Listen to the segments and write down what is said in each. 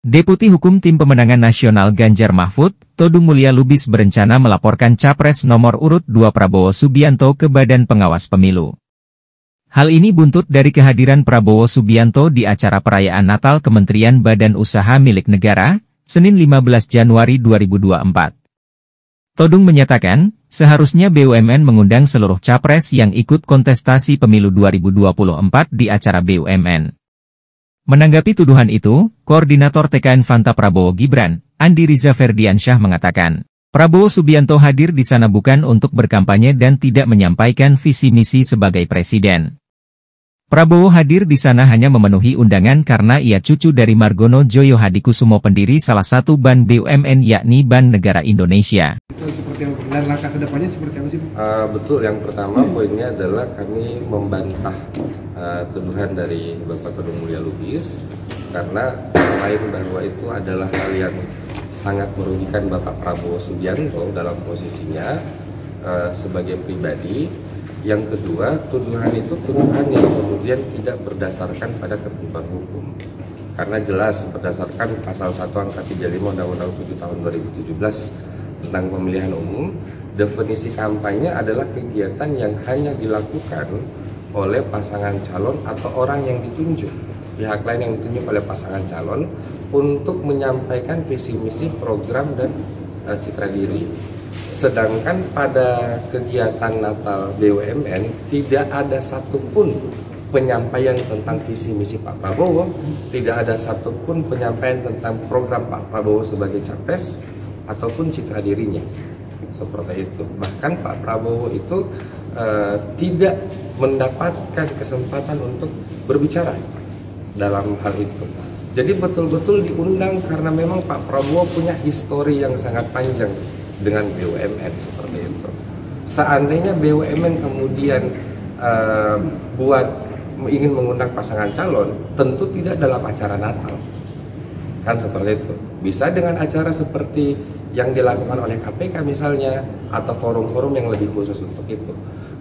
Deputi Hukum Tim Pemenangan Nasional Ganjar Mahfud, Todung Mulya Lubis berencana melaporkan Capres nomor urut 2 Prabowo Subianto ke Badan Pengawas Pemilu. Hal ini buntut dari kehadiran Prabowo Subianto di acara perayaan Natal Kementerian Badan Usaha Milik Negara, Senin 15 Januari 2024. Todung menyatakan, seharusnya BUMN mengundang seluruh capres yang ikut kontestasi pemilu 2024 di acara BUMN. Menanggapi tuduhan itu, Koordinator TKN Fanta Prabowo Gibran, Andi Riza Ferdiansyah mengatakan, Prabowo Subianto hadir di sana bukan untuk berkampanye dan tidak menyampaikan visi misi sebagai presiden. Prabowo hadir di sana hanya memenuhi undangan karena ia cucu dari Margono Joyo Hadikusumo, pendiri salah satu bank BUMN yakni Bank Negara Indonesia. Dan langkah kedepannya seperti apa sih? Betul, yang pertama poinnya adalah kami membantah tuduhan dari Bapak Todung Mulya Lubis, karena selain bahwa itu adalah hal yang sangat merugikan Bapak Prabowo Subianto dalam posisinya sebagai pribadi. Yang kedua, tuduhan itu tuduhan yang kemudian tidak berdasarkan pada ketentuan hukum. Karena jelas berdasarkan pasal 1 angka 35 Undang-Undang 7 tahun 2017 tentang pemilihan umum, definisi kampanye adalah kegiatan yang hanya dilakukan oleh pasangan calon atau orang yang ditunjuk, pihak lain yang ditunjuk oleh pasangan calon untuk menyampaikan visi misi, program, dan citra diri. Sedangkan pada kegiatan Natal BUMN tidak ada satupun penyampaian tentang visi misi Pak Prabowo, tidak ada satupun penyampaian tentang program Pak Prabowo sebagai capres ataupun citra dirinya. Seperti itu. Bahkan Pak Prabowo itu tidak mendapatkan kesempatan untuk berbicara dalam hal itu. Jadi betul-betul diundang karena memang Pak Prabowo punya histori yang sangat panjang dengan BUMN seperti itu. Seandainya BUMN kemudian ingin mengundang pasangan calon, tentu tidak dalam acara Natal. Kan seperti itu. Bisa dengan acara seperti yang dilakukan oleh KPK misalnya, atau forum-forum yang lebih khusus untuk itu.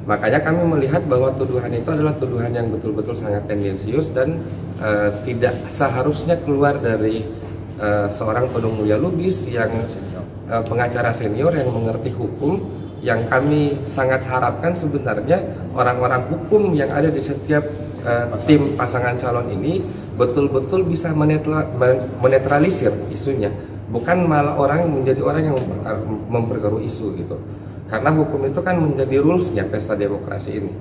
Makanya kami melihat bahwa tuduhan itu adalah tuduhan yang betul-betul sangat tendensius dan tidak seharusnya keluar dari seorang Todung Mulya Lubis yang pengacara senior yang mengerti hukum, yang kami sangat harapkan sebenarnya orang-orang hukum yang ada di setiap tim pasangan calon ini betul-betul bisa menetralisir isunya, bukan malah menjadi orang yang memperkeruh isu gitu. Karena hukum itu kan menjadi rulesnya pesta demokrasi ini.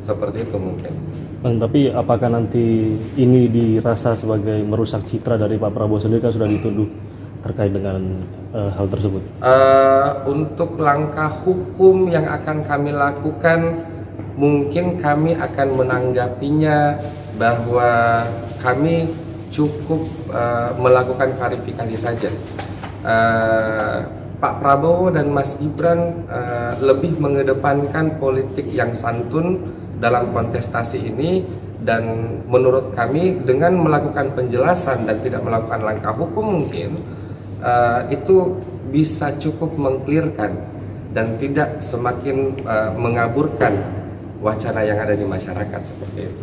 Seperti itu mungkin. Bang, tapi apakah nanti ini dirasa sebagai merusak citra dari Pak Prabowo sendiri, kan sudah dituduh terkait dengan hal tersebut? Untuk langkah hukum yang akan kami lakukan, mungkin kami akan menanggapinya bahwa kami cukup melakukan klarifikasi saja. Pak Prabowo dan Mas Gibran lebih mengedepankan politik yang santun dalam kontestasi ini, dan menurut kami dengan melakukan penjelasan dan tidak melakukan langkah hukum mungkin itu bisa cukup mengklirkan dan tidak semakin mengaburkan wacana yang ada di masyarakat seperti itu.